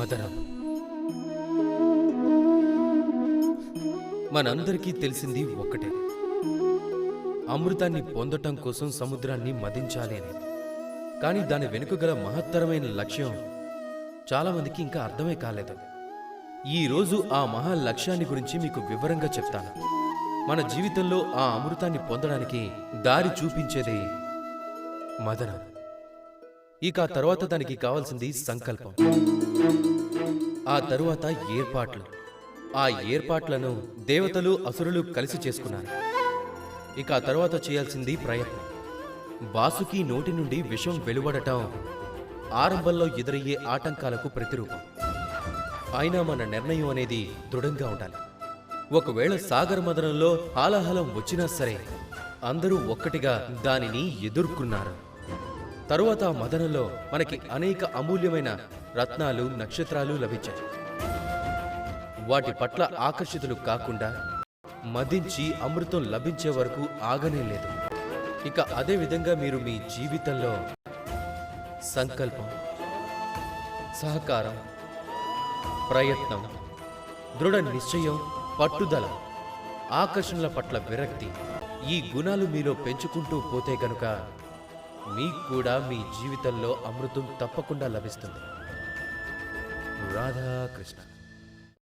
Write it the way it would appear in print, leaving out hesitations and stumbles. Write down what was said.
మదనం. మనందరికీ తెలిసింది ఒక్కటే, అమృతాన్ని పొందటం కోసం సముద్రాన్ని మదించాలి అని. కానీ దాని వెనుక గల మహత్తరమైన లక్ష్యం చాలామందికి ఇంకా అర్థమే కాలేదు. ఈరోజు ఆ మహా లక్ష్యాన్ని గురించి మీకు వివరంగా చెప్తాను. మన జీవితంలో ఆ అమృతాన్ని పొందడానికి దారి చూపించేది మదనం. ఇక ఆ తరువాత దానికి కావాల్సింది సంకల్పం, ఆ తరువాత ఏర్పాట్లు. ఆ ఏర్పాట్లను దేవతలు అసురులు కలిసి చేసుకున్నారు. ఇక ఆ తరువాత చేయాల్సింది ప్రయత్నం. బాసుకి నోటి నుండి విషం వెలువడటం ఆరంభంలో ఎదురయ్యే ఆటంకాలకు ప్రతిరూపం. అయినా మన నిర్ణయం అనేది దృఢంగా ఉండాలి. ఒకవేళ సాగర మదనంలో హాలాహలం వచ్చినా సరే అందరూ ఒక్కటిగా దానిని ఎదుర్కొన్నారు. తరువాత ఆ మదనంలో మనకి అనేక అమూల్యమైన రత్నాలు, నక్షత్రాలు లభించాయి. వాటి పట్ల ఆకర్షితులు కాకుండా మదించి అమృతం లభించే వరకు ఆగనే లేదు. ఇక అదే విధంగా మీరు మీ జీవితంలో సంకల్పం, సహకారం, ప్రయత్నం, దృఢ నిశ్చయం, పట్టుదల, ఆకర్షణల పట్ల విరక్తి, ఈ గుణాలు మీలో పెంచుకుంటూ పోతే గనుక మీకు కూడా మీ జీవితంలో అమృతం తప్పకుండా లభిస్తుంది. రాధాకృష్ణ.